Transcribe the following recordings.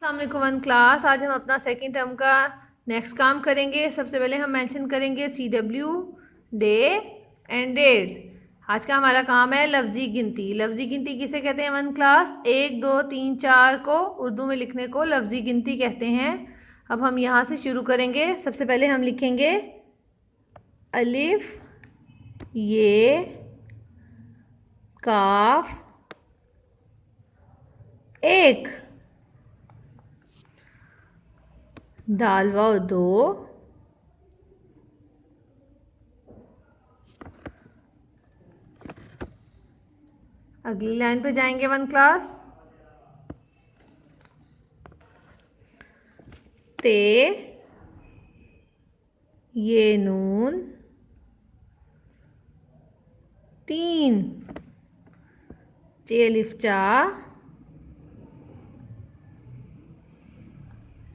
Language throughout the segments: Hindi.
अस्सलाम वन क्लास। आज हम अपना सेकंड टर्म का नेक्स्ट काम करेंगे। सबसे पहले हम मेंशन करेंगे CW डे एंड डेट्स। आज का हमारा काम है लफ्जी गिनती। लफ्जी गिनती किसे कहते हैं वन क्लास? 1 2 3 4 को उर्दू में लिखने को लफ्जी गिनती कहते हैं। अब हम यहाँ से शुरू करेंगे। सबसे पहले हम लिखेंगे अलिफ ये काफ एक, दाल वाव 2, अगली लाइन पे जाएंगे वन क्लास। ते ये नून 3, चे अलिफ चा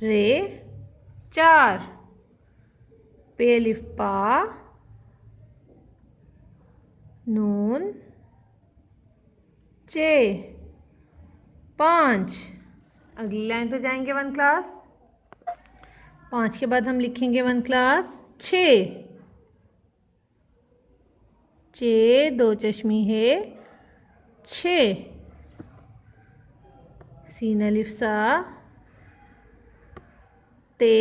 रे 4, पे अलिफ पा नून चे 5। अगली लाइन पे जाएंगे वन क्लास। 5 के बाद हम लिखेंगे वन क्लास 6, चे 2 चश्मी है 6, सीन अलिफ सा ते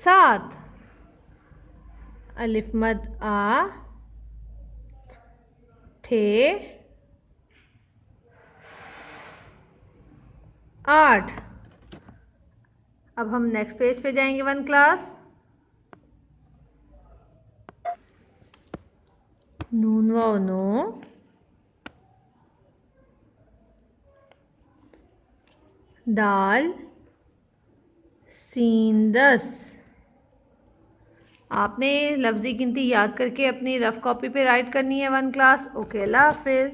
7, अलिफ मद आ ठे 8। अब हम नेक्स्ट पेज पे जाएंगे वन क्लास। नून वाव 9, दाल सीन 10। आपने लफ्ज़ी गिनती याद करके अपनी रफ कॉपी पे राइट करनी है वन क्लास। ओके, अल्लाह हाफिज़।